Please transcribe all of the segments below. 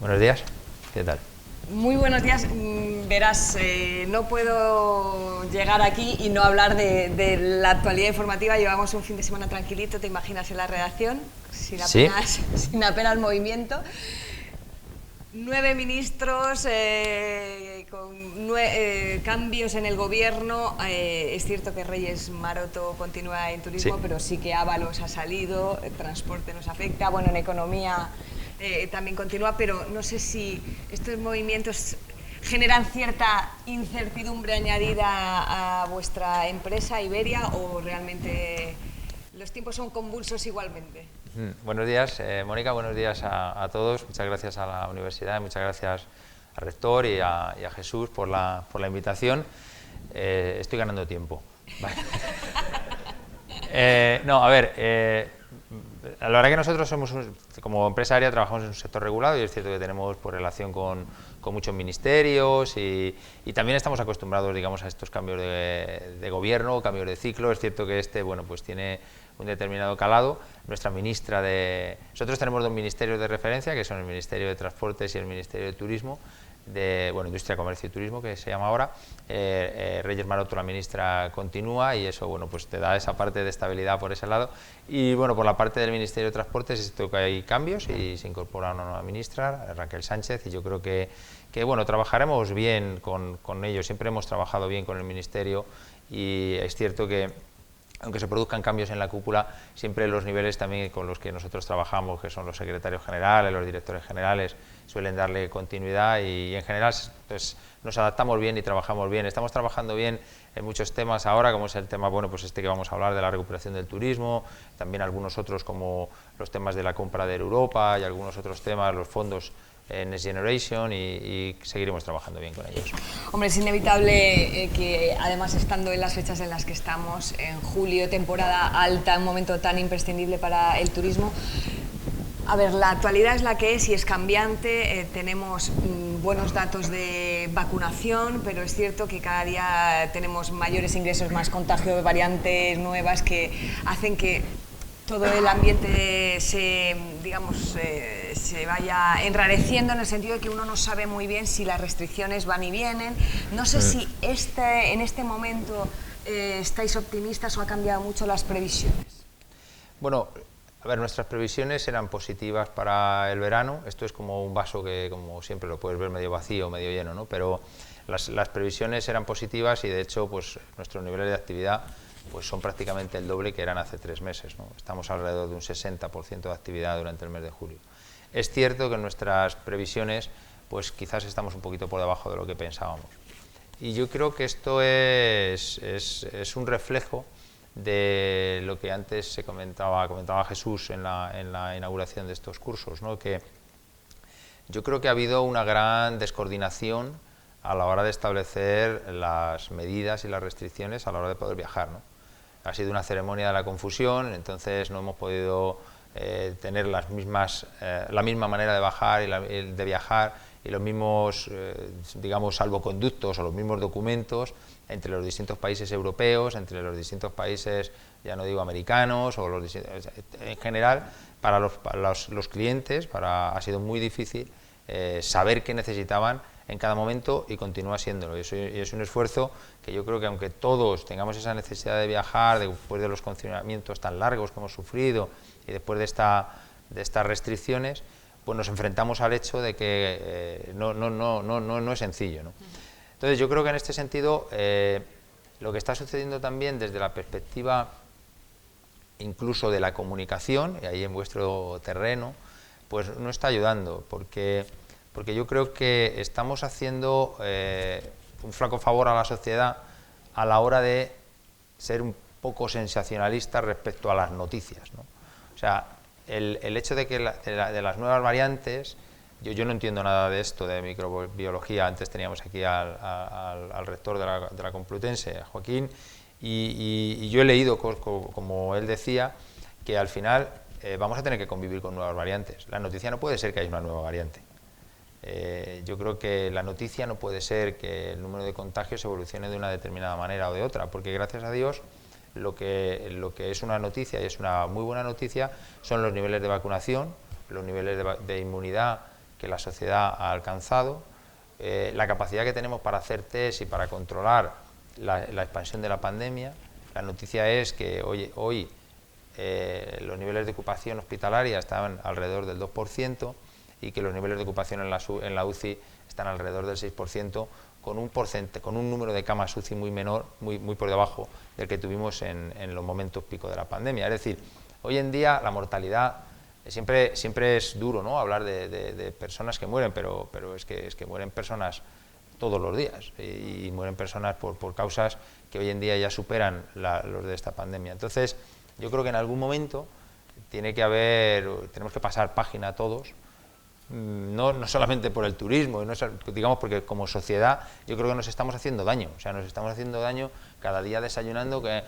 Buenos días, ¿qué tal? Muy buenos días. Verás, no puedo llegar aquí y no hablar de la actualidad informativa. Llevamos un fin de semana tranquilito, te imaginas, en la redacción, sin Sí, apenas movimiento. 9 ministros, con cambios en el gobierno. Es cierto que Reyes Maroto continúa en sí. turismo, pero sí que Ábalos ha salido, el transporte nos afecta, bueno, en economía también continúa, pero no sé si estos movimientos generan cierta incertidumbre añadida a vuestra empresa Iberia, o realmente los tiempos son convulsos igualmente. Buenos días, Mónica, buenos días a todos. Muchas gracias a la universidad, muchas gracias al rector y a Jesús por la invitación. Estoy ganando tiempo. Vale. No, a ver, la verdad que nosotros somos, como empresa aérea, trabajamos en un sector regulado y es cierto que tenemos relación con muchos ministerios y también estamos acostumbrados, digamos, a estos cambios de gobierno, cambios de ciclo. Es cierto que bueno, pues tiene un determinado calado. Nosotros tenemos dos ministerios de referencia, que son el Ministerio de Transportes y el Ministerio de Turismo, Industria, Comercio y Turismo, que se llama ahora. Reyes Maroto, la ministra, continúa y eso, bueno, pues te da esa parte de estabilidad por ese lado. Y bueno, por la parte del Ministerio de Transportes es cierto que hay cambios y se incorpora una nueva ministra, Raquel Sánchez, y yo creo que bueno, trabajaremos bien con ellos. Siempre hemos trabajado bien con el Ministerio y es cierto que aunque se produzcan cambios en la cúpula, siempre los niveles también con los que nosotros trabajamos, que son los secretarios generales, los directores generales, suelen darle continuidad y en general pues, nos adaptamos bien y trabajamos bien. Estamos trabajando bien en muchos temas ahora, como es el tema, bueno, pues que vamos a hablar de la recuperación del turismo, también algunos otros como los temas de la compra de Europa y algunos otros temas, los fondos Next Generation y seguiremos trabajando bien con ellos. Hombre, es inevitable que además estando en las fechas en las que estamos, en julio, temporada alta, un momento tan imprescindible para el turismo. A ver, la actualidad es la que es y es cambiante. Tenemos buenos datos de vacunación, pero es cierto que cada día tenemos mayores ingresos, más contagio de variantes nuevas que hacen que todo el ambiente se vaya enrareciendo, en el sentido de que uno no sabe muy bien si las restricciones van y vienen. No sé si en este momento estáis optimistas o ha cambiado mucho las previsiones. Bueno, a ver, nuestras previsiones eran positivas para el verano. Esto es como un vaso que, como siempre, lo puedes ver medio vacío o medio lleno, ¿no? Pero las previsiones eran positivas y, de hecho, pues nuestros niveles de actividad pues son prácticamente el doble que eran hace 3 meses, ¿no? Estamos alrededor de un 60% de actividad durante el mes de julio. Es cierto que en nuestras previsiones pues quizás estamos un poquito por debajo de lo que pensábamos. Y yo creo que esto es un reflejo de lo que antes comentaba Jesús en la inauguración de estos cursos, ¿no? Que yo creo que ha habido una gran descoordinación a la hora de establecer las medidas y las restricciones a la hora de poder viajar, ¿no? Ha sido una ceremonia de la confusión, entonces no hemos podido tener la misma manera de bajar de viajar y los mismos, digamos, salvoconductos o los mismos documentos entre los distintos países europeos, entre los distintos países, ya no digo americanos, o en general, para los clientes ha sido muy difícil saber qué necesitaban en cada momento y continúa siéndolo. Y es un esfuerzo que yo creo que, aunque todos tengamos esa necesidad de viajar después de los confinamientos tan largos que hemos sufrido y después de estas restricciones, pues nos enfrentamos al hecho de que no es sencillo, ¿no? Entonces yo creo que en este sentido lo que está sucediendo también desde la perspectiva incluso de la comunicación, y ahí en vuestro terreno, pues no está ayudando, porque yo creo que estamos haciendo un flaco favor a la sociedad a la hora de ser un poco sensacionalistas respecto a las noticias, ¿no? O sea, el hecho de que de las nuevas variantes, yo no entiendo nada de esto de microbiología. Antes teníamos aquí al rector de la Complutense, a Joaquín, y yo he leído, como él decía, que al final vamos a tener que convivir con nuevas variantes. La noticia no puede ser que haya una nueva variante. Yo creo que la noticia no puede ser que el número de contagios evolucione de una determinada manera o de otra, porque gracias a Dios lo que es una noticia, y es una muy buena noticia, son los niveles de vacunación, los niveles de inmunidad que la sociedad ha alcanzado, la capacidad que tenemos para hacer test y para controlar la expansión de la pandemia. La noticia es que hoy los niveles de ocupación hospitalaria están alrededor del 2% y que los niveles de ocupación en la UCI están alrededor del 6%, con un número de camas UCI muy menor, muy por debajo del que tuvimos en los momentos pico de la pandemia. Es decir, hoy en día la mortalidad, siempre es duro, ¿no?, hablar de personas que mueren, pero es que mueren personas todos los días y mueren personas por causas que hoy en día ya superan los de esta pandemia. Entonces, yo creo que en algún momento tenemos que pasar página todos, no solamente por el turismo, digamos, porque como sociedad yo creo que nos estamos haciendo daño, o sea, nos estamos haciendo daño cada día desayunando que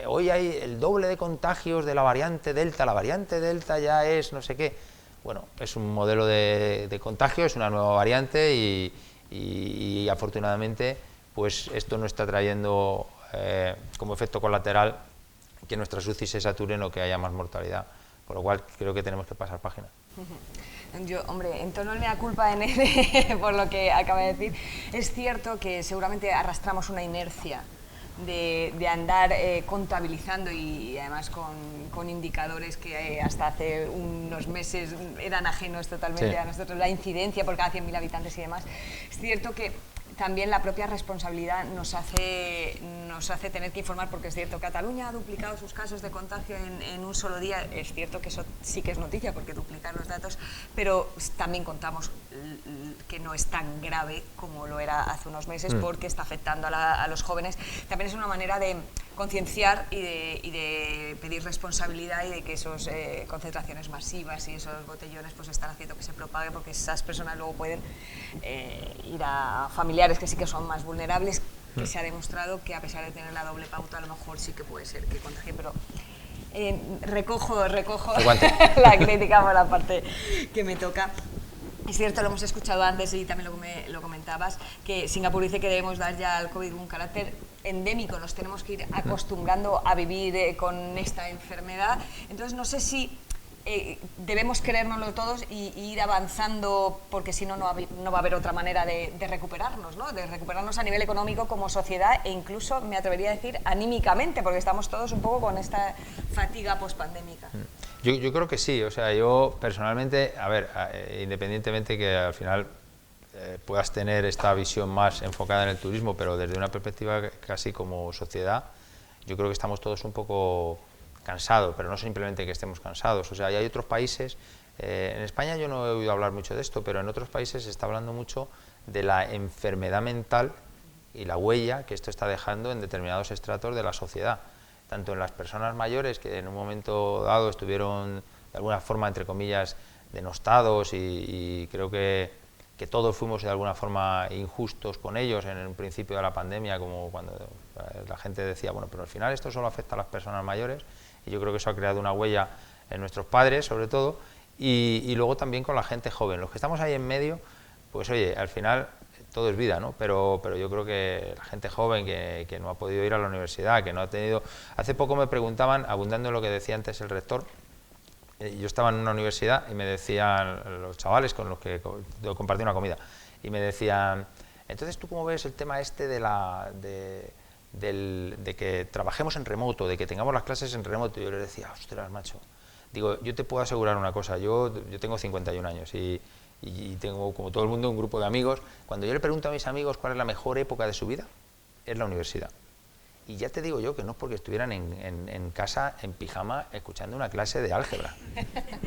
hoy hay el doble de contagios de la variante Delta ya es no sé qué. Bueno, es un modelo de contagio, es una nueva variante y afortunadamente pues esto no está trayendo como efecto colateral que nuestras UCI se saturen o que haya más mortalidad, por lo cual creo que tenemos que pasar página. Yo, hombre, en tono de mea culpa por lo que acaba de decir, es cierto que seguramente arrastramos una inercia de andar contabilizando y además con indicadores que hasta hace unos meses eran ajenos totalmente a nosotros, la incidencia por cada 100.000 habitantes y demás. Es cierto que también la propia responsabilidad nos hace tener que informar, porque es cierto, Cataluña ha duplicado sus casos de contagio en un solo día. Es cierto que eso sí que es noticia, porque duplicar los datos, pero también contamos que no es tan grave como lo era hace unos meses, porque está afectando a los jóvenes. También es una manera de concienciar y de pedir responsabilidad y de que esas concentraciones masivas y esos botellones pues están haciendo que se propague, porque esas personas luego pueden ir a familiares que sí que son más vulnerables, que se ha demostrado que a pesar de tener la doble pauta a lo mejor sí que puede ser que contagien, pero recojo la crítica por la parte que me toca. Es cierto, lo hemos escuchado antes y también lo comentabas, que Singapur dice que debemos dar ya al COVID un carácter endémico, nos tenemos que ir acostumbrando a vivir con esta enfermedad. Entonces no sé si debemos creérnoslo todos y ir avanzando, porque si no, no va a haber otra manera de recuperarnos, ¿no? De recuperarnos a nivel económico como sociedad e incluso, me atrevería a decir, anímicamente, porque estamos todos un poco con esta fatiga pospandémica. Yo creo que sí, o sea, yo personalmente, a ver, independientemente que al final puedas tener esta visión más enfocada en el turismo, pero desde una perspectiva casi como sociedad, yo creo que estamos todos un poco cansados, pero no simplemente que estemos cansados, o sea, hay otros países, en España yo no he oído hablar mucho de esto, pero en otros países se está hablando mucho de la enfermedad mental y la huella que esto está dejando en determinados estratos de la sociedad, tanto en las personas mayores que en un momento dado estuvieron de alguna forma, entre comillas, denostados y creo que todos fuimos de alguna forma injustos con ellos en el principio de la pandemia, como cuando la gente decía, bueno, pero al final esto solo afecta a las personas mayores, y yo creo que eso ha creado una huella en nuestros padres, sobre todo, y luego también con la gente joven. Los que estamos ahí en medio, pues oye, al final todo es vida, ¿no? Pero yo creo que la gente joven que no ha podido ir a la universidad, que no ha tenido... Hace poco me preguntaban, abundando en lo que decía antes el rector, yo estaba en una universidad y me decían los chavales con los que compartí una comida, y me decían, entonces ¿tú cómo ves el tema este de que trabajemos en remoto, de que tengamos las clases en remoto? Y yo les decía, ostras, macho, digo, yo te puedo asegurar una cosa, yo tengo 51 años y tengo, como todo el mundo, un grupo de amigos. Cuando yo le pregunto a mis amigos cuál es la mejor época de su vida, es la universidad. Y ya te digo yo que no es porque estuvieran en casa, en pijama, escuchando una clase de álgebra.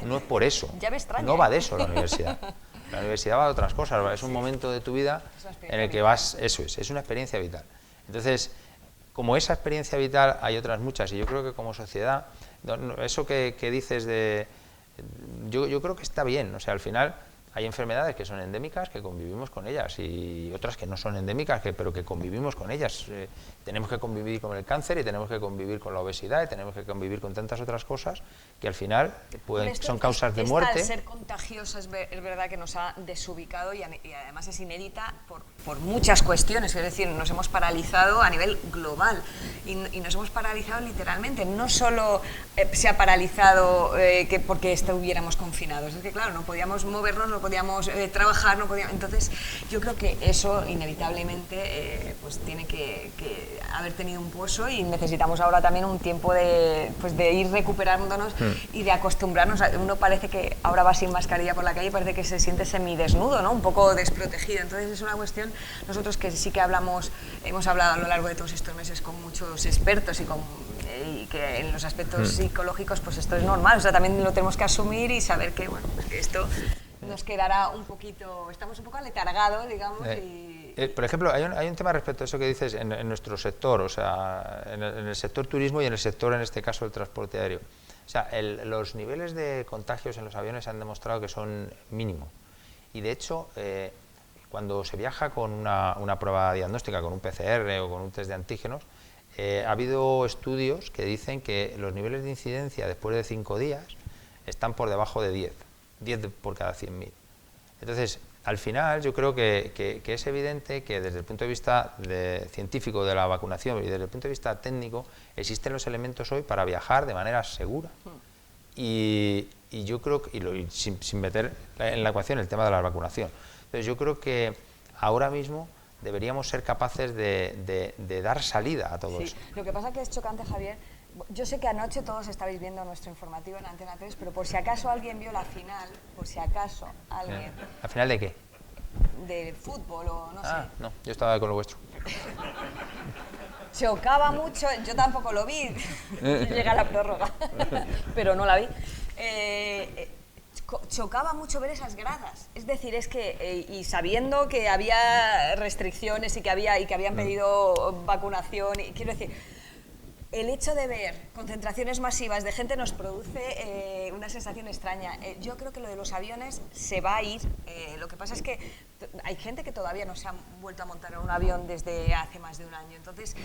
No es por eso. Ya me extraña. No va de eso la universidad. La universidad va de otras cosas. Es un momento de tu vida en el que vas... Eso es una experiencia vital. Entonces, como esa experiencia vital, hay otras muchas. Y yo creo que como sociedad, eso que dices de... Yo creo que está bien. O sea, al final... Hay enfermedades que son endémicas, que convivimos con ellas, y otras que no son endémicas, pero que convivimos con ellas. Tenemos que convivir con el cáncer y tenemos que convibir con la obesidad y tenemos que convivir con tantas otras cosas que al final son causas de muerte. Al ser contagiosa es verdad que nos ha desubicado y además es inédita por muchas cuestiones, es decir, nos hemos paralizado a nivel global y nos hemos paralizado literalmente, no solo se ha paralizado porque estuviéramos confinados. Es que claro, no podíamos movernos, no podíamos trabajar, no podíamos... Entonces yo creo que eso inevitablemente pues tiene que haber tenido un pozo, y necesitamos ahora también un tiempo de ir recuperándonos y de acostumbrarnos. Uno parece que ahora va sin mascarilla por la calle, parece que se siente semidesnudo, ¿no? Un poco desprotegido. Entonces es una cuestión, nosotros que sí que hemos hablado a lo largo de todos estos meses con muchos expertos y que en los aspectos psicológicos pues esto es normal, o sea, también lo tenemos que asumir y saber que, bueno, pues que esto nos quedará un poquito, estamos un poco aletargados, digamos. Por ejemplo, hay un tema respecto a eso que dices en nuestro sector, o sea, en el sector turismo y en el sector, en este caso, del transporte aéreo. O sea, los niveles de contagios en los aviones han demostrado que son mínimos. Y de hecho, cuando se viaja con una prueba diagnóstica, con un PCR o con un test de antígenos, ha habido estudios que dicen que los niveles de incidencia después de 5 días están por debajo de 10 por cada 100.000. Entonces, al final yo creo que es evidente que desde el punto de vista científico de la vacunación y desde el punto de vista técnico existen los elementos hoy para viajar de manera segura. Y yo creo que, sin meter en la ecuación el tema de la vacunación. Entonces yo creo que ahora mismo deberíamos ser capaces de dar salida a todo eso. Lo que pasa es que es chocante, Javier. Yo sé que anoche todos estabais viendo nuestro informativo en Antena 3, pero por si acaso alguien vio la final, por si acaso alguien... ¿La final de qué? De fútbol o no sé. No, yo estaba con lo vuestro. Chocaba mucho, yo tampoco lo vi, llega la prórroga, pero no la vi. Chocaba mucho ver esas gradas, es decir, es que, y sabiendo que había restricciones y que habían pedido vacunación, y quiero decir, el hecho de ver concentraciones masivas de gente nos produce una sensación extraña. Yo creo que lo de los aviones se va a ir, lo que pasa es que hay gente que todavía no se ha vuelto a montar en un avión desde hace más de un año, entonces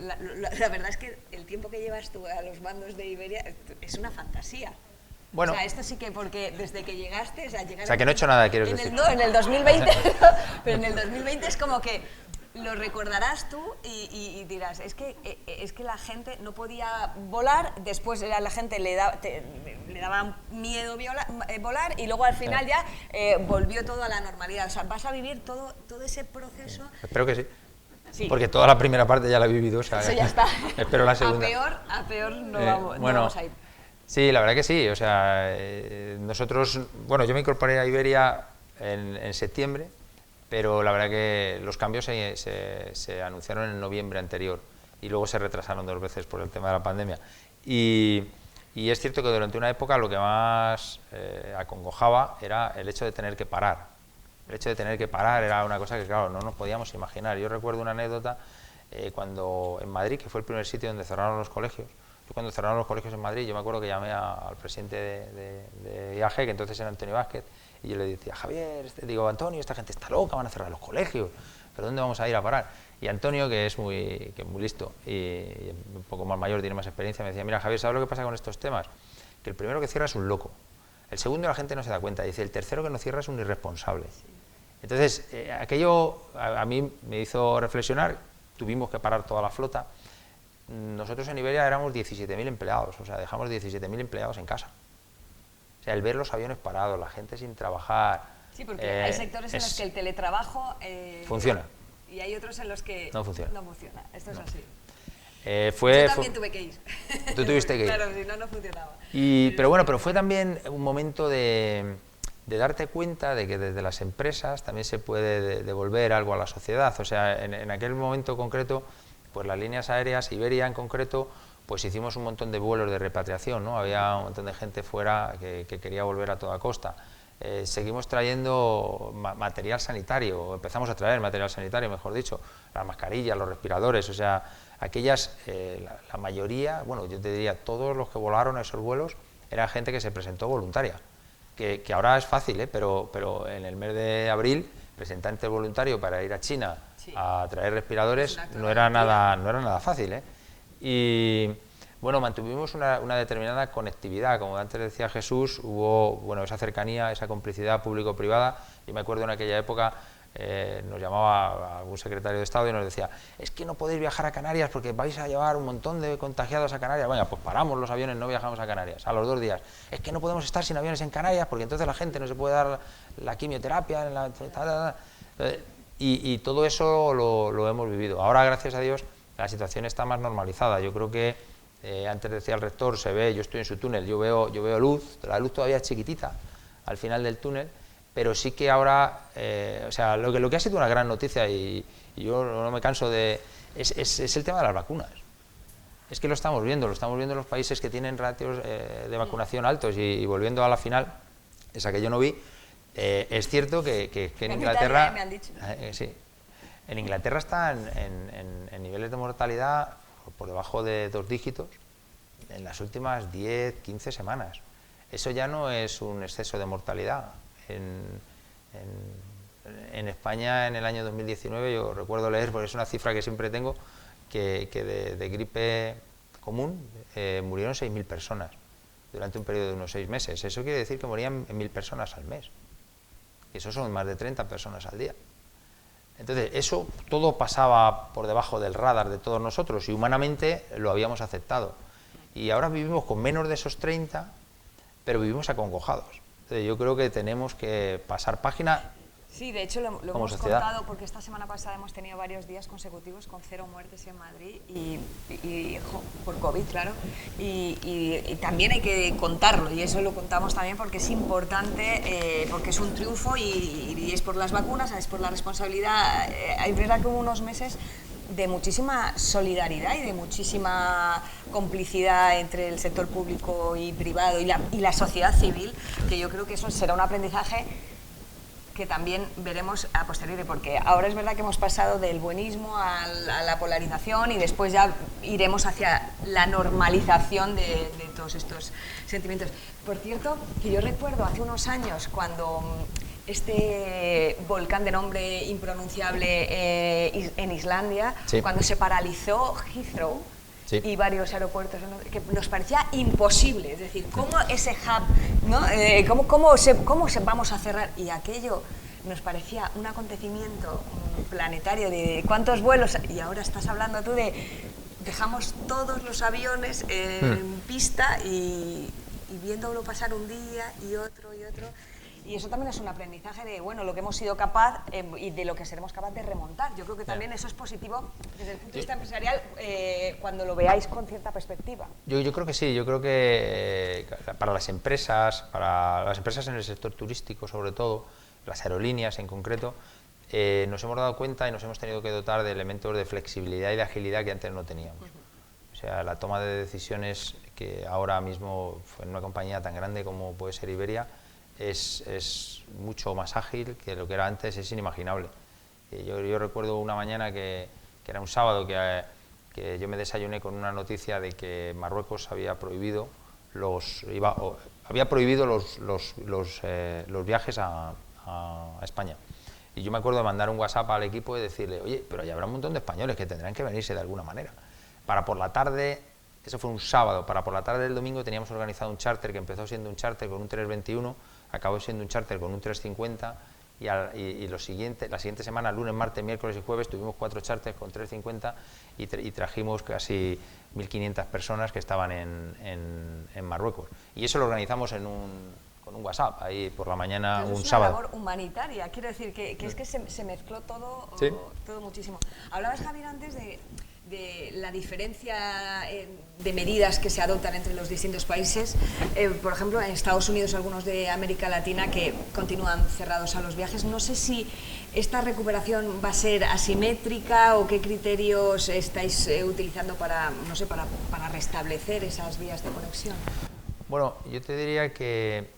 la verdad es que el tiempo que llevas tú a los mandos de Iberia es una fantasía. Bueno, o sea, esto sí que porque desde que llegaste... O sea, que no he hecho nada, quieres decir. No, en el 2020, pero en el 2020 es como que lo recordarás tú y dirás, es que la gente no podía volar, después a la gente le daba miedo volar y luego al final ya volvió todo a la normalidad. O sea, vas a vivir todo ese proceso... Espero que sí. Sí. Porque toda la primera parte ya la he vivido. O sea, eso ya está. Espero la segunda. A peor no vamos a ir. Sí, la verdad que sí, o sea, nosotros, bueno, yo me incorporé a Iberia en septiembre, pero la verdad que los cambios se anunciaron en noviembre anterior y luego se retrasaron 2 veces por el tema de la pandemia. Y es cierto que durante una época lo que más acongojaba era el hecho de tener que parar. El hecho de tener que parar era una cosa que, claro, no nos podíamos imaginar. Yo recuerdo una anécdota cuando en Madrid, que fue el primer sitio donde cerraron los colegios. Yo cuando cerraron los colegios en Madrid, yo me acuerdo que llamé al presidente de IAG, que entonces era Antonio Vázquez, y yo le decía, Javier, digo, Antonio, esta gente está loca, van a cerrar los colegios, ¿pero dónde vamos a ir a parar? Y Antonio, que es muy listo y un poco más mayor, tiene más experiencia, me decía, mira, Javier, ¿sabes lo que pasa con estos temas? Que el primero que cierra es un loco, el segundo la gente no se da cuenta, dice, el tercero que no cierra es un irresponsable. Entonces, aquello a mí me hizo reflexionar, tuvimos que parar toda la flota. Nosotros en Iberia éramos 17.000 empleados, o sea, dejamos 17.000 empleados en casa. O sea, el ver los aviones parados, la gente sin trabajar... Sí, porque hay sectores en los que el teletrabajo... funciona. Y hay otros en los que no funciona. Esto es así. Yo también tuve que ir. Tú tuviste que ir. Claro, si no funcionaba. Pero fue también un momento de darte cuenta de que desde las empresas también se puede devolver algo a la sociedad. O sea, en aquel momento concreto, pues las líneas aéreas, Iberia en concreto, pues hicimos un montón de vuelos de repatriación, ¿no? Había un montón de gente fuera que quería volver a toda costa. Seguimos trayendo material sanitario, empezamos a traer material sanitario, mejor dicho, las mascarillas, los respiradores, o sea, aquellas, la mayoría, bueno, yo te diría, todos los que volaron a esos vuelos eran gente que se presentó voluntaria, que ahora es fácil, pero en el mes de abril, presentante voluntario para ir a China a traer respiradores no era nada fácil, Y bueno, mantuvimos una determinada conectividad, como antes decía Jesús, hubo esa cercanía, esa complicidad público-privada. Yo me acuerdo en aquella época nos llamaba algún secretario de Estado y nos decía, es que no podéis viajar a Canarias porque vais a llevar un montón de contagiados a Canarias. Bueno, pues paramos los aviones, no viajamos a Canarias. A los 2 días, es que no podemos estar sin aviones en Canarias porque entonces la gente no se puede dar la quimioterapia. Y todo eso lo hemos vivido. Ahora, gracias a Dios, la situación está más normalizada. Yo creo que, antes decía el rector, se ve, yo estoy en su túnel, yo veo luz, la luz todavía es chiquitita al final del túnel, pero sí que ahora, o sea, lo que ha sido una gran noticia, y yo no me canso de... es el tema de las vacunas. Es que lo estamos viendo en los países que tienen ratios de vacunación altos, y volviendo a la final, esa que yo no vi, es cierto que en Inglaterra... me han dicho. Sí, en Inglaterra están en niveles de mortalidad por debajo de 2 dígitos en las últimas 10, 15 semanas. Eso ya no es un exceso de mortalidad. En España, en el año 2019, yo recuerdo leer, porque es una cifra que siempre tengo, que de gripe común murieron 6.000 personas durante un periodo de unos 6 meses. Eso quiere decir que morían 1.000 personas al mes. Y eso son más de 30 personas al día. Entonces, eso todo pasaba por debajo del radar de todos nosotros y humanamente lo habíamos aceptado. Y ahora vivimos con menos de esos 30, pero vivimos acongojados. Entonces, yo creo que tenemos que pasar página. Sí, de hecho lo hemos sociedad. contado porque esta semana pasada hemos tenido varios días consecutivos con 0 muertes en Madrid por COVID, claro, y también hay que contarlo, y eso lo contamos también porque es importante, porque es un triunfo y es por las vacunas, es por la responsabilidad. Es verdad que hubo unos meses de muchísima solidaridad y de muchísima complicidad entre el sector público y privado y la sociedad civil, que yo creo que eso será un aprendizaje que también veremos a posteriori, porque ahora es verdad que hemos pasado del buenismo a la polarización y después ya iremos hacia la normalización de todos estos sentimientos. Por cierto, que yo recuerdo hace unos años cuando este volcán de nombre impronunciable en Islandia, sí, cuando se paralizó Heathrow, sí, y varios aeropuertos, que nos parecía imposible, es decir, ¿cómo ese hub, ¿no? ¿Cómo vamos a cerrar? Y aquello nos parecía un acontecimiento planetario de cuántos vuelos, y ahora estás hablando tú de dejamos todos los aviones en pista y viéndolo pasar un día y otro y otro. Y eso también es un aprendizaje de, bueno, lo que hemos sido capaz y de lo que seremos capaz de remontar. Yo creo que también eso es positivo desde el punto de vista empresarial cuando lo veáis con cierta perspectiva. Yo creo que sí, yo creo que para las empresas en el sector turístico sobre todo, las aerolíneas en concreto, nos hemos dado cuenta y nos hemos tenido que dotar de elementos de flexibilidad y de agilidad que antes no teníamos. O sea, la toma de decisiones que ahora mismo en una compañía tan grande como puede ser Iberia, es mucho más ágil que lo que era antes, es inimaginable. Yo recuerdo una mañana que era un sábado que yo me desayuné con una noticia de que Marruecos había prohibido los viajes a España. Y yo me acuerdo de mandar un WhatsApp al equipo y decirle, oye, pero ya habrá un montón de españoles que tendrán que venirse de alguna manera. Para por la tarde, eso fue un sábado, para por la tarde del domingo teníamos organizado un charter que empezó siendo un charter con un 321, acabó siendo un charter con un 350 y la siguiente semana, lunes, martes, miércoles y jueves, tuvimos 4 charters con 350 y trajimos casi 1.500 personas que estaban en Marruecos. Y eso lo organizamos con un WhatsApp, ahí por la mañana, un sábado. Es una labor humanitaria, quiero decir que es que se mezcló todo, ¿sí?, todo muchísimo. Hablabas, Javier, antes de la diferencia de medidas que se adoptan entre los distintos países. Por ejemplo, en Estados Unidos, algunos de América Latina que continúan cerrados a los viajes. No sé si esta recuperación va a ser asimétrica o qué criterios estáis utilizando para restablecer esas vías de conexión. Bueno, yo te diría que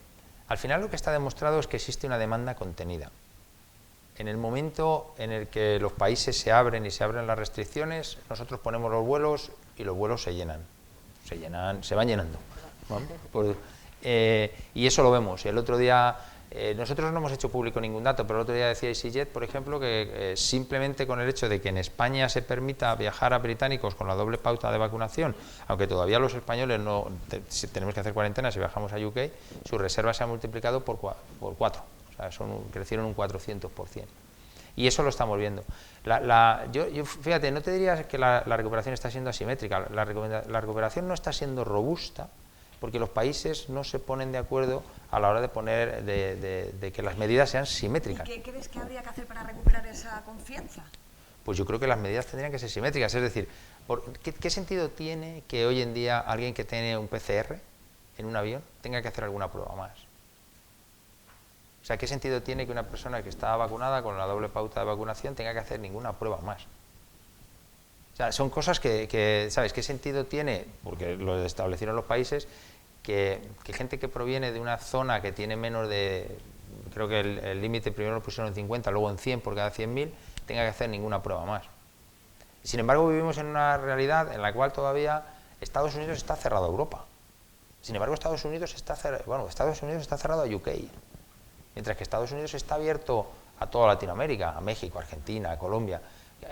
al final lo que está demostrado es que existe una demanda contenida. En el momento en el que los países se abren las restricciones, nosotros ponemos los vuelos y los vuelos se van llenando. ¿No? Y eso lo vemos. Y el otro día, nosotros no hemos hecho público ningún dato, pero el otro día decía EasyJet, por ejemplo, que simplemente con el hecho de que en España se permita viajar a británicos con la doble pauta de vacunación, aunque todavía los españoles tenemos que hacer cuarentena si viajamos a UK, sus reservas se han multiplicado por 4. Crecieron un 400%. Y eso lo estamos viendo. Fíjate, no te diría que la recuperación está siendo asimétrica, la recuperación no está siendo robusta, porque los países no se ponen de acuerdo a la hora de poner de que las medidas sean simétricas. ¿Y qué crees que habría que hacer para recuperar esa confianza? Pues yo creo que las medidas tendrían que ser simétricas, es decir, ¿qué sentido tiene que hoy en día alguien que tiene un PCR en un avión tenga que hacer alguna prueba más? O sea, ¿qué sentido tiene que una persona que está vacunada con la doble pauta de vacunación tenga que hacer ninguna prueba más? O sea, son cosas que ¿sabes? ¿Qué sentido tiene? Porque lo establecieron los países, que gente que proviene de una zona que tiene menos de, creo que el límite primero lo pusieron en 50, luego en 100 por cada 100.000, tenga que hacer ninguna prueba más. Sin embargo, vivimos en una realidad en la cual todavía Estados Unidos está cerrado a Europa. Sin embargo, Estados Unidos está cerrado a UK. Mientras que Estados Unidos está abierto a toda Latinoamérica, a México, Argentina, Colombia.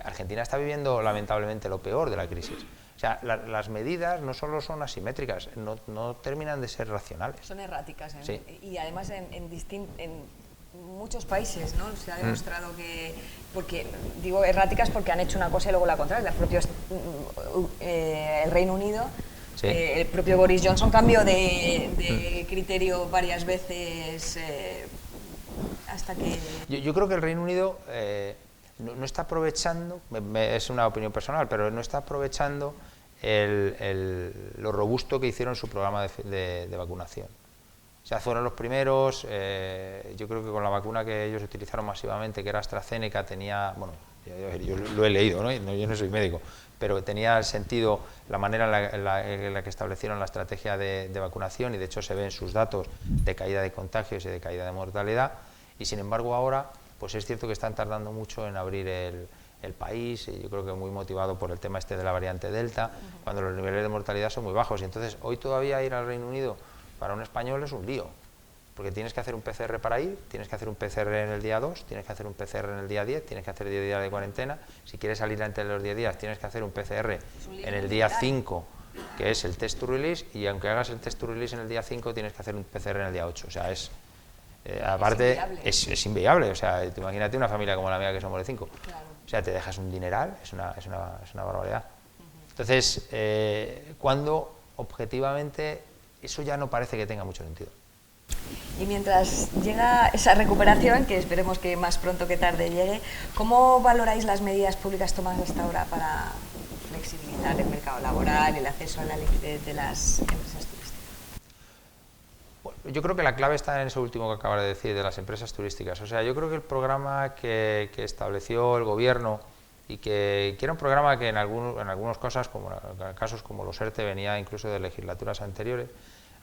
Argentina está viviendo lamentablemente lo peor de la crisis. O sea, las medidas no solo son asimétricas, no terminan de ser racionales. Son erráticas, ¿eh? Sí. Y además en muchos países, ¿no? Se ha demostrado que, porque digo erráticas porque han hecho una cosa y luego la contraria. El Reino Unido, sí. El propio Boris Johnson cambió de criterio varias veces hasta que... Yo creo que el Reino Unido no está aprovechando, es una opinión personal, pero no está aprovechando lo robusto que hicieron su programa de vacunación. O sea, fueron los primeros, yo creo que con la vacuna que ellos utilizaron masivamente, que era AstraZeneca, tenía, bueno, yo lo he leído, ¿no? Yo no soy médico, pero tenía sentido la manera en la que establecieron la estrategia de vacunación, y de hecho se ven sus datos de caída de contagios y de caída de mortalidad, y sin embargo ahora, pues es cierto que están tardando mucho en abrir el país, y yo creo que muy motivado por el tema este de la variante Delta, cuando los niveles de mortalidad son muy bajos, y entonces hoy todavía ir al Reino Unido para un español es un lío, porque tienes que hacer un PCR para ir, tienes que hacer un PCR en el día 2, tienes que hacer un PCR en el día 10, tienes que hacer 10 días de cuarentena, si quieres salir antes de los 10 días tienes que hacer un PCR en el día 5, que es el test to release, y aunque hagas el test to release en el día 5 tienes que hacer un PCR en el día 8, o sea, aparte es inviable, o sea, imagínate una familia como la mía que somos de 5, claro. O sea, te dejas un dineral, es una barbaridad. Entonces, cuando objetivamente eso ya no parece que tenga mucho sentido. Y mientras llega esa recuperación, que esperemos que más pronto que tarde llegue, ¿cómo valoráis las medidas públicas tomadas hasta ahora para flexibilizar el mercado laboral, el acceso a la liquidez de las empresas turísticas? Bueno, yo creo que la clave está en eso último que acabas de decir, de las empresas turísticas. O sea, yo creo que el programa que estableció el gobierno, y que era un programa que en algunos casos como los ERTE venía incluso de legislaturas anteriores,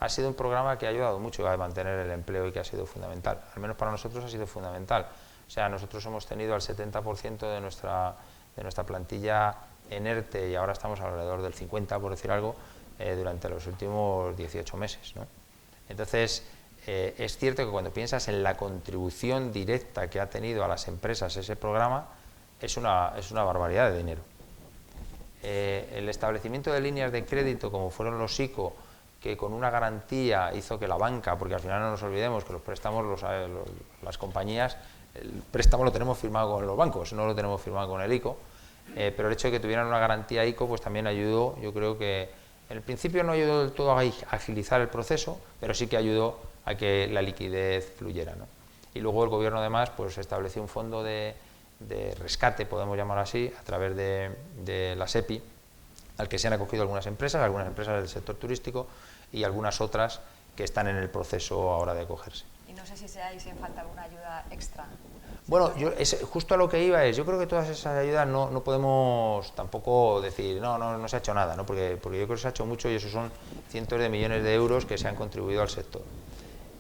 ha sido un programa que ha ayudado mucho a mantener el empleo y que ha sido fundamental. Al menos para nosotros ha sido fundamental. O sea, nosotros hemos tenido al 70% de nuestra plantilla en ERTE, y ahora estamos alrededor del 50%, por decir algo, durante los últimos 18 meses, ¿no? Entonces, es cierto que cuando piensas en la contribución directa que ha tenido a las empresas ese programa, es una barbaridad de dinero. El establecimiento de líneas de crédito, como fueron los ICO, que con una garantía hizo que la banca, porque al final no nos olvidemos que los préstamos, las compañías, el préstamo lo tenemos firmado con los bancos, no lo tenemos firmado con el ICO, pero el hecho de que tuvieran una garantía ICO pues también ayudó. Yo creo que en el principio no ayudó del todo a agilizar el proceso, pero sí que ayudó a que la liquidez fluyera, ¿no? Y luego el gobierno además pues estableció un fondo de rescate, podemos llamarlo así, a través de la SEPI, al que se han acogido algunas empresas del sector turístico y algunas otras que están en el proceso ahora de acogerse. Y no sé si hace falta alguna ayuda extra. Bueno, justo a lo que iba yo creo que todas esas ayudas no podemos tampoco decir, no se ha hecho nada, ¿no? Porque yo creo que se ha hecho mucho, y esos son cientos de millones de euros que se han contribuido al sector.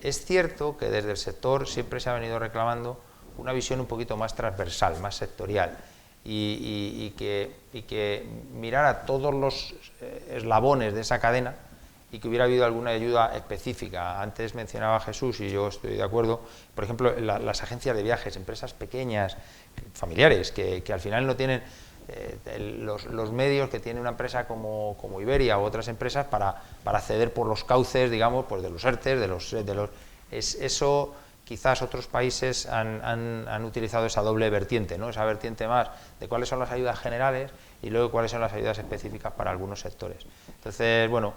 Es cierto que desde el sector siempre se ha venido reclamando una visión un poquito más transversal, más sectorial, y que mirara todos los eslabones de esa cadena, y que hubiera habido alguna ayuda específica. Antes mencionaba Jesús, y yo estoy de acuerdo, por ejemplo, las agencias de viajes, empresas pequeñas, familiares, que al final no tienen los medios que tiene una empresa como Iberia u otras empresas para acceder por los cauces, digamos, pues de los ERTES, eso quizás otros países han utilizado esa doble vertiente, ¿no? Esa vertiente más de cuáles son las ayudas generales y luego cuáles son las ayudas específicas para algunos sectores. Entonces, bueno,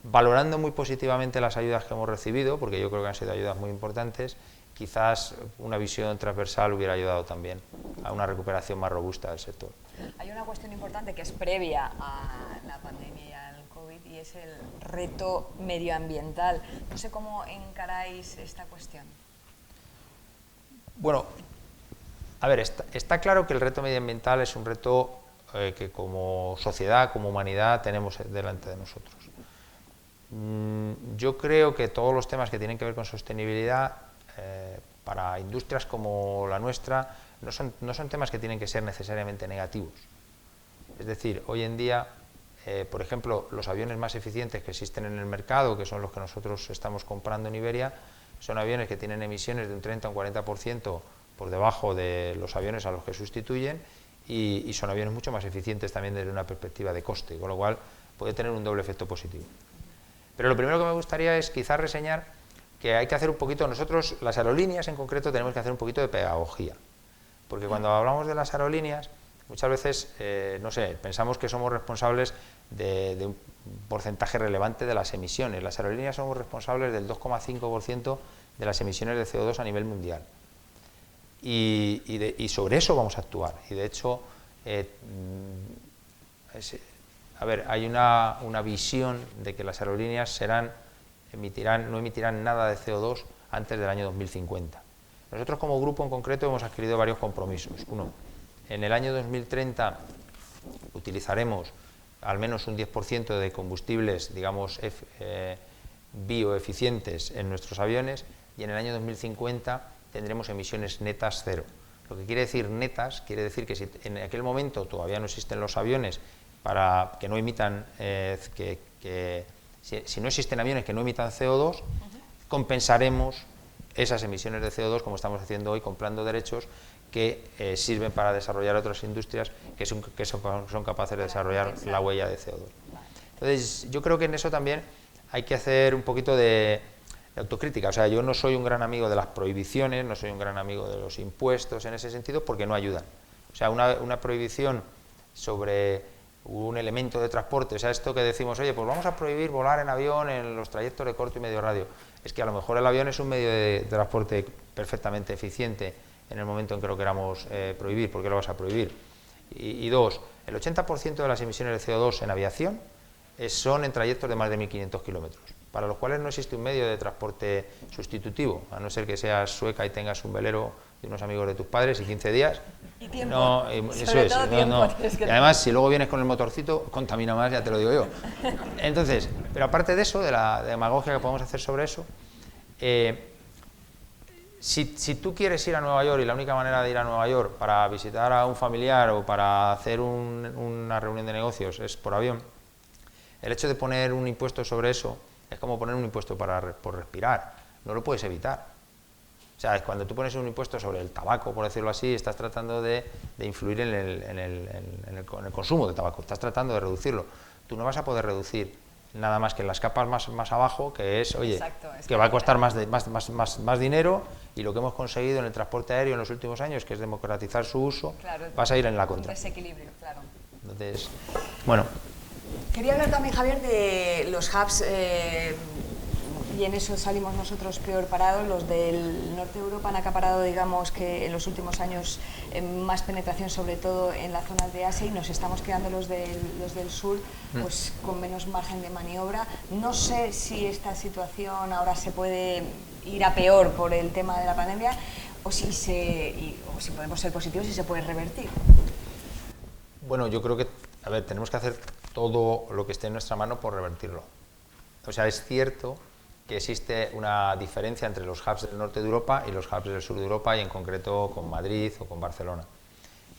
valorando muy positivamente las ayudas que hemos recibido, porque yo creo que han sido ayudas muy importantes, quizás una visión transversal hubiera ayudado también a una recuperación más robusta del sector. Hay una cuestión importante que es previa a la pandemia y al COVID y es el reto medioambiental. No sé cómo encaráis esta cuestión. Bueno, a ver, está claro que el reto medioambiental es un reto que como sociedad, como humanidad, tenemos delante de nosotros. Yo creo que todos los temas que tienen que ver con sostenibilidad para industrias como la nuestra no son temas que tienen que ser necesariamente negativos. Es decir, hoy en día, por ejemplo, los aviones más eficientes que existen en el mercado, que son los que nosotros estamos comprando en Iberia, son aviones que tienen emisiones de un 30 o un 40% por debajo de los aviones a los que sustituyen y son aviones mucho más eficientes también desde una perspectiva de coste, con lo cual puede tener un doble efecto positivo. Pero lo primero que me gustaría es quizás reseñar que hay que hacer un poquito, nosotros las aerolíneas en concreto tenemos que hacer un poquito de pedagogía, porque cuando hablamos de las aerolíneas muchas veces, no sé, pensamos que somos responsables de un porcentaje relevante de las emisiones. Las aerolíneas somos responsables del 2,5% de las emisiones de CO2 a nivel mundial. Y sobre eso vamos a actuar. Y de hecho, a ver, hay una visión de que las aerolíneas no emitirán nada de CO2 antes del año 2050. Nosotros como grupo en concreto hemos adquirido varios compromisos. Uno, en el año 2030 utilizaremos al menos un 10% de combustibles, digamos, bioeficientes en nuestros aviones y en el año 2050 tendremos emisiones netas cero. Lo que quiere decir netas, quiere decir que si en aquel momento todavía no existen los aviones para que no emitan, si no existen aviones que no emitan CO2, compensaremos esas emisiones de CO2 como estamos haciendo hoy comprando derechos que sirven para desarrollar otras industrias que son capaces de desarrollar la huella de CO2. Entonces, yo creo que en eso también hay que hacer un poquito de autocrítica. O sea, yo no soy un gran amigo de las prohibiciones, no soy un gran amigo de los impuestos en ese sentido, porque no ayudan. O sea, una prohibición sobre un elemento de transporte, o sea, esto que decimos, oye, pues vamos a prohibir volar en avión en los trayectos de corto y medio radio. Es que a lo mejor el avión es un medio de transporte perfectamente eficiente en el momento en que lo queramos prohibir. ¿Por qué lo vas a prohibir? Y dos, el 80% de las emisiones de CO2 en aviación son en trayectos de más de 1.500 kilómetros, para los cuales no existe un medio de transporte sustitutivo, a no ser que seas sueca y tengas un velero de unos amigos de tus padres y 15 días. Y tiempo. No, eso es. Y además, si luego vienes con el motorcito, contamina más, ya te lo digo yo. Entonces, pero aparte de eso, de la demagogia que podemos hacer sobre eso, si tú quieres ir a Nueva York y la única manera de ir a Nueva York para visitar a un familiar o para hacer una reunión de negocios es por avión, el hecho de poner un impuesto sobre eso es como poner un impuesto por respirar, no lo puedes evitar. O sea, cuando tú pones un impuesto sobre el tabaco, por decirlo así, estás tratando de influir en el consumo de tabaco, estás tratando de reducirlo. Tú no vas a poder reducir nada más que en las capas más abajo, que es, oye, que va a costar más dinero, y lo que hemos conseguido en el transporte aéreo en los últimos años, que es democratizar su uso, claro, vas a ir en la contra. Desequilibrio, claro. Entonces, bueno. Quería hablar también, Javier, de los hubs, y en eso salimos nosotros peor parados. Los del norte de Europa han acaparado, digamos, que en los últimos años más penetración, sobre todo en las zonas de Asia, y nos estamos quedando los del sur pues con menos margen de maniobra. No sé si esta situación ahora se puede ir a peor por el tema de la pandemia o si podemos ser positivos y se puede revertir. Bueno, yo creo que, a ver, tenemos que hacer todo lo que esté en nuestra mano por revertirlo. O sea, es cierto que existe una diferencia entre los hubs del norte de Europa y los hubs del sur de Europa, y en concreto con Madrid o con Barcelona.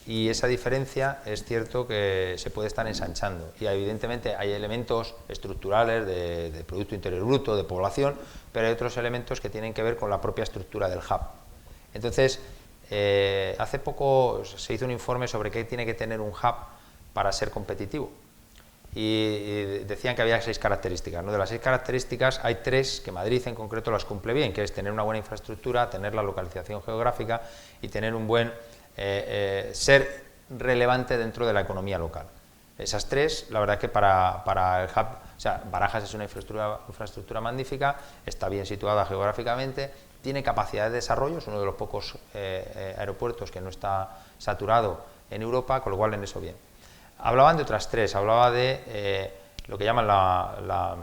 Y esa diferencia es cierto que se puede estar ensanchando, y evidentemente hay elementos estructurales de Producto Interior Bruto, de población, pero hay otros elementos que tienen que ver con la propia estructura del hub. Entonces, hace poco se hizo un informe sobre qué tiene que tener un hub para ser competitivo. y decían que había 6 características, ¿no? De las 6 características hay 3 que Madrid en concreto las cumple bien, que es tener una buena infraestructura, tener la localización geográfica y tener un buen ser relevante dentro de la economía local. Esas 3, la verdad que para el hub, o sea, Barajas es una infraestructura magnífica, está bien situada geográficamente, tiene capacidad de desarrollo, es uno de los pocos aeropuertos que no está saturado en Europa, con lo cual en eso bien. Hablaban de otras 3, hablaba de lo que llaman la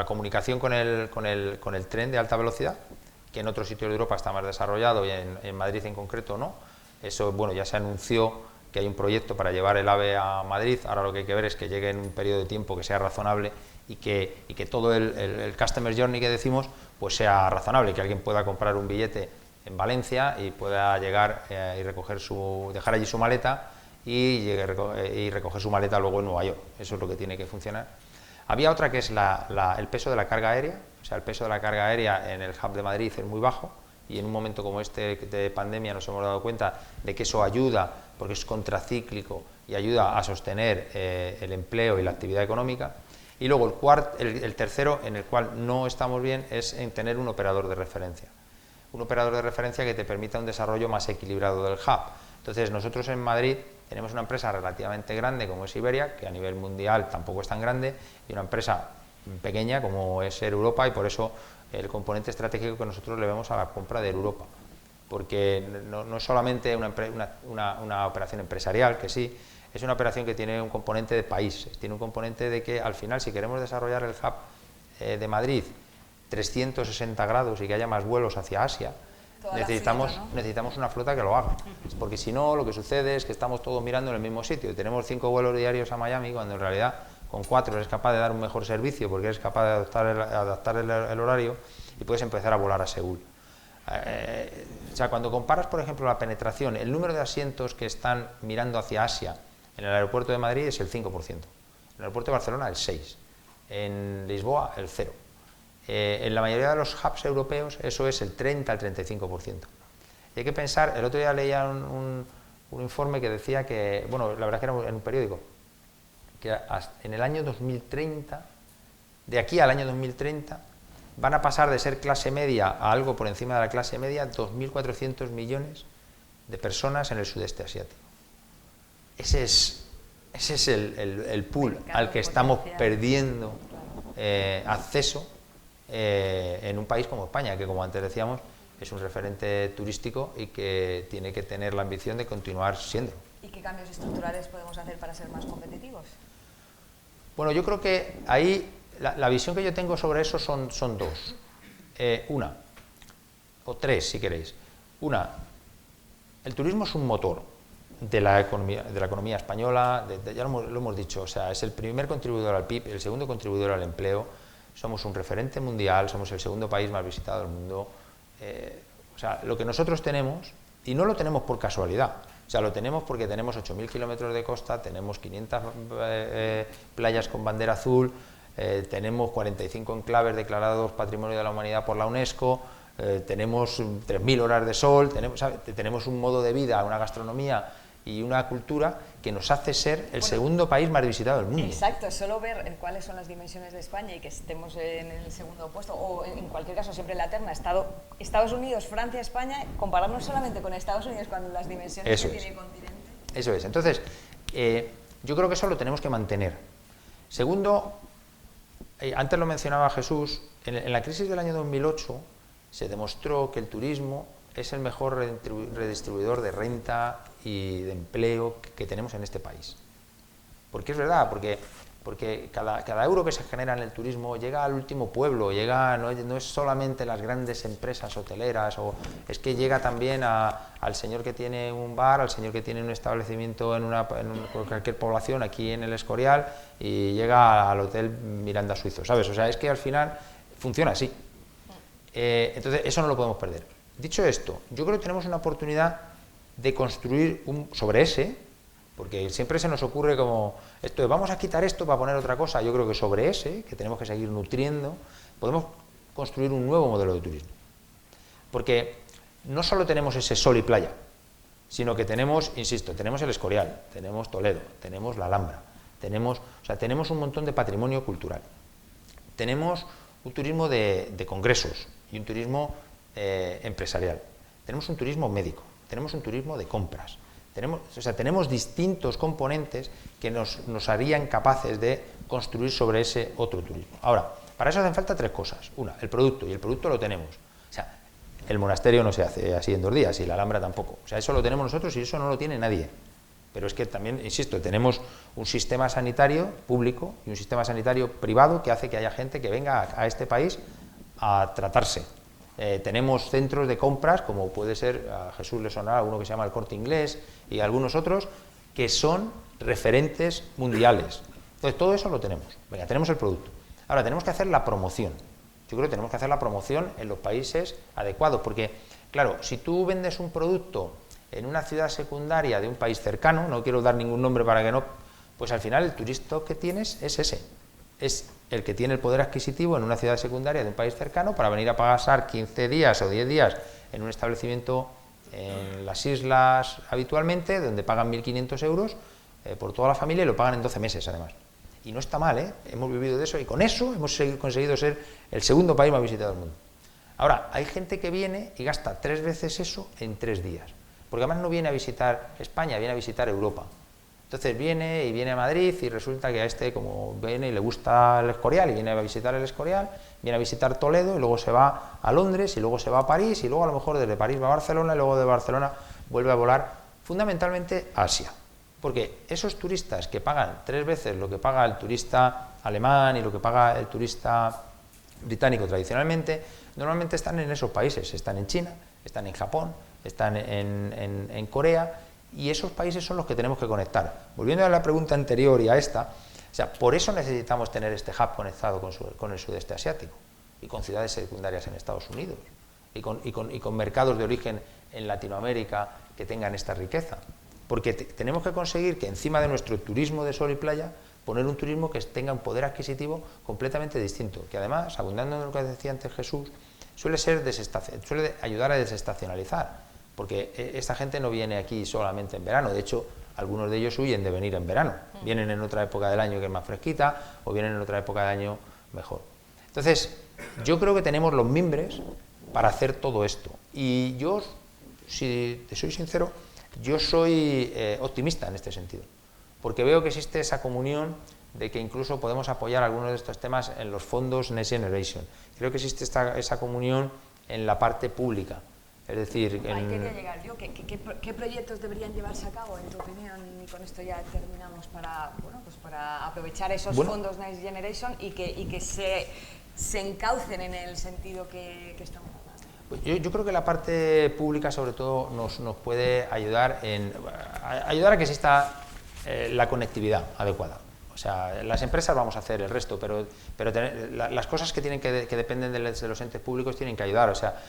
comunicación con el tren de alta velocidad, que en otros sitios de Europa está más desarrollado y en Madrid en concreto no. Eso, bueno, ya se anunció que hay un proyecto para llevar el AVE a Madrid, ahora lo que hay que ver es que llegue en un periodo de tiempo que sea razonable y que todo el customer journey que decimos pues sea razonable, que alguien pueda comprar un billete en Valencia y pueda llegar y dejar allí su maleta y recoger su maleta luego en Nueva York. Eso es lo que tiene que funcionar. Había otra que es el peso de la carga aérea, o sea, el peso de la carga aérea en el hub de Madrid es muy bajo y en un momento como este de pandemia nos hemos dado cuenta de que eso ayuda, porque es contracíclico y ayuda a sostener el empleo y la actividad económica. Y luego el tercero, en el cual no estamos bien, es en tener un operador de referencia. Un operador de referencia que te permita un desarrollo más equilibrado del hub. Entonces, nosotros en Madrid tenemos una empresa relativamente grande como es Iberia, que a nivel mundial tampoco es tan grande, y una empresa pequeña como es Air Europa, y por eso el componente estratégico que nosotros le vemos a la compra de Air Europa. Porque no es solamente una operación empresarial, que sí, es una operación que tiene un componente de país, tiene un componente de que al final, si queremos desarrollar el hub de Madrid 360 grados y que haya más vuelos hacia Asia, necesitamos una flota que lo haga, porque si no, lo que sucede es que estamos todos mirando en el mismo sitio, tenemos 5 vuelos diarios a Miami, cuando en realidad con 4 eres capaz de dar un mejor servicio, porque eres capaz de adaptar el horario y puedes empezar a volar a Seúl. O sea, cuando comparas, por ejemplo, la penetración, el número de asientos que están mirando hacia Asia en el aeropuerto de Madrid es el 5%, en el aeropuerto de Barcelona el 6%, en Lisboa el 0%. En la mayoría de los hubs europeos eso es el 30 al 35%. Y hay que pensar, el otro día leía un informe que decía que, bueno, la verdad que era en un periódico, que en el año 2030, de aquí al año 2030, van a pasar de ser clase media a algo por encima de la clase media 2.400 millones de personas en el sudeste asiático. Ese es el pool al que estamos perdiendo acceso en un país como España, que como antes decíamos es un referente turístico y que tiene que tener la ambición de continuar siendo. ¿Y qué cambios estructurales podemos hacer para ser más competitivos? Bueno, yo creo que ahí la visión que yo tengo sobre eso son dos. Una, o tres si queréis. Una, el turismo es un motor de la economía española, ya lo hemos dicho, o sea, es el primer contribuidor al PIB, el segundo contribuidor al empleo, somos un referente mundial, somos el segundo país más visitado del mundo. O sea, lo que nosotros tenemos, y no lo tenemos por casualidad, o sea, lo tenemos porque tenemos 8.000 kilómetros de costa, tenemos 500 playas con bandera azul, tenemos 45 enclaves declarados Patrimonio de la Humanidad por la UNESCO, tenemos 3.000 horas de sol, tenemos un modo de vida, una gastronomía y una cultura que nos hace ser el segundo país más visitado del mundo. Exacto, solo ver cuáles son las dimensiones de España y que estemos en el segundo puesto, o en cualquier caso siempre en la terna, Estados Unidos, Francia, España, compararnos solamente con Estados Unidos cuando las dimensiones que tiene el continente. Eso es, entonces, yo creo que eso lo tenemos que mantener. Segundo, antes lo mencionaba Jesús, en la crisis del año 2008 se demostró que el turismo es el mejor redistribuidor de renta y de empleo que tenemos en este país. Porque es verdad, porque cada euro que se genera en el turismo llega al último pueblo, no es solamente las grandes empresas hoteleras, es que llega también al señor que tiene un bar, al señor que tiene un establecimiento en cualquier población aquí en el Escorial y llega al hotel Miranda Suizo, ¿sabes? O sea, es que al final funciona así. Entonces, eso no lo podemos perder. Dicho esto, yo creo que tenemos una oportunidad de construir sobre ese, porque siempre se nos ocurre como esto de vamos a quitar esto para poner otra cosa. Yo creo que sobre ese, que tenemos que seguir nutriendo, podemos construir un nuevo modelo de turismo. Porque no solo tenemos ese sol y playa, sino que tenemos, insisto, tenemos el Escorial, tenemos Toledo, tenemos la Alhambra, tenemos un montón de patrimonio cultural. Tenemos un turismo de congresos y un turismo empresarial. Tenemos un turismo médico, tenemos un turismo de compras. Tenemos distintos componentes que nos harían capaces de construir sobre ese otro turismo. Ahora, para eso hacen falta 3 cosas. Una, el producto, y el producto lo tenemos. O sea, el monasterio no se hace así en 2 días, y la Alhambra tampoco. O sea, eso lo tenemos nosotros y eso no lo tiene nadie. Pero es que también, insisto, tenemos un sistema sanitario público y un sistema sanitario privado que hace que haya gente que venga a este país a tratarse. Tenemos centros de compras, como puede ser, a Jesús le sonará uno que se llama el Corte Inglés y algunos otros, que son referentes mundiales. Entonces, todo eso lo tenemos. Venga, tenemos el producto. Ahora, tenemos que hacer la promoción. Yo creo que tenemos que hacer la promoción en los países adecuados, porque, claro, si tú vendes un producto en una ciudad secundaria de un país cercano, no quiero dar ningún nombre para que no, pues al final el turista que tienes es ese, es el que tiene el poder adquisitivo en una ciudad secundaria de un país cercano para venir a pasar 15 días o 10 días en un establecimiento en las islas habitualmente, donde pagan 1.500 euros por toda la familia y lo pagan en 12 meses además. Y no está mal, ¿eh? Hemos vivido de eso y con eso hemos conseguido ser el segundo país más visitado del mundo. Ahora, hay gente que viene y gasta 3 veces eso en 3 días, porque además no viene a visitar España, viene a visitar Europa. Entonces viene a Madrid y resulta que a este, como viene y le gusta el Escorial y viene a visitar el Escorial, viene a visitar Toledo y luego se va a Londres y luego se va a París y luego a lo mejor desde París va a Barcelona y luego de Barcelona vuelve a volar fundamentalmente a Asia. Porque esos turistas que pagan 3 veces lo que paga el turista alemán y lo que paga el turista británico tradicionalmente, normalmente están en esos países, están en China, están en Japón, están en Corea, y esos países son los que tenemos que conectar. Volviendo a la pregunta anterior y a esta, o sea, por eso necesitamos tener este hub conectado con el sudeste asiático y con ciudades secundarias en Estados Unidos y con mercados de origen en Latinoamérica que tengan esta riqueza. Porque tenemos que conseguir que encima de nuestro turismo de sol y playa, poner un turismo que tenga un poder adquisitivo completamente distinto, que además, abundando en lo que decía antes Jesús, suele ayudar a desestacionalizar. Porque esta gente no viene aquí solamente en verano, de hecho, algunos de ellos huyen de venir en verano, vienen en otra época del año que es más fresquita, o vienen en otra época del año mejor. Entonces, yo creo que tenemos los mimbres para hacer todo esto, y yo, si te soy sincero, yo soy optimista en este sentido, porque veo que existe esa comunión de que incluso podemos apoyar algunos de estos temas en los fondos Next Generation. Creo que existe esa comunión en la parte pública. Es decir, ahí quería llegar yo. ¿Qué proyectos deberían llevarse a cabo, en tu opinión? Y con esto ya terminamos para aprovechar esos fondos Next Generation y que se encaucen en el sentido que estamos hablando. Pues yo creo que la parte pública, sobre todo, nos puede ayudar a que exista la conectividad adecuada. O sea, las empresas vamos a hacer el resto, pero las cosas que dependen de los entes públicos tienen que ayudar. O sea,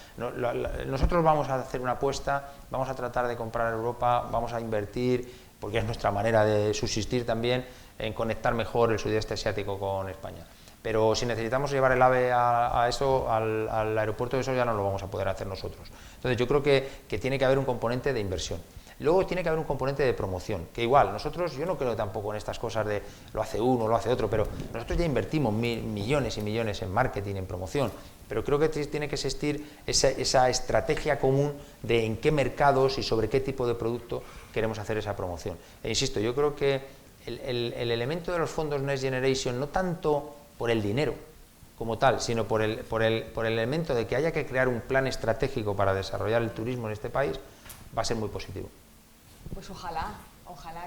nosotros vamos a hacer una apuesta, vamos a tratar de comprar Europa, vamos a invertir, porque es nuestra manera de subsistir también, en conectar mejor el sudeste asiático con España. Pero si necesitamos llevar el AVE al aeropuerto, eso ya no lo vamos a poder hacer nosotros. Entonces yo creo que tiene que haber un componente de inversión. Luego tiene que haber un componente de promoción, que igual, yo no creo tampoco en estas cosas de lo hace uno, lo hace otro, pero nosotros ya invertimos millones y millones en marketing, en promoción, pero creo que tiene que existir esa estrategia común de en qué mercados y sobre qué tipo de producto queremos hacer esa promoción. E insisto, yo creo que el elemento de los fondos Next Generation, no tanto por el dinero como tal, sino por el elemento de que haya que crear un plan estratégico para desarrollar el turismo en este país, va a ser muy positivo. Pues ojalá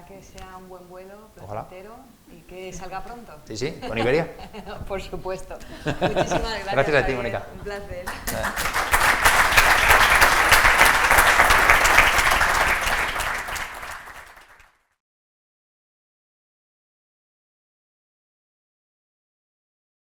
que sea un buen vuelo, placentero, y que salga pronto. Sí, con Iberia. Por supuesto. Muchísimas gracias. Gracias a ti, Mónica. Un placer.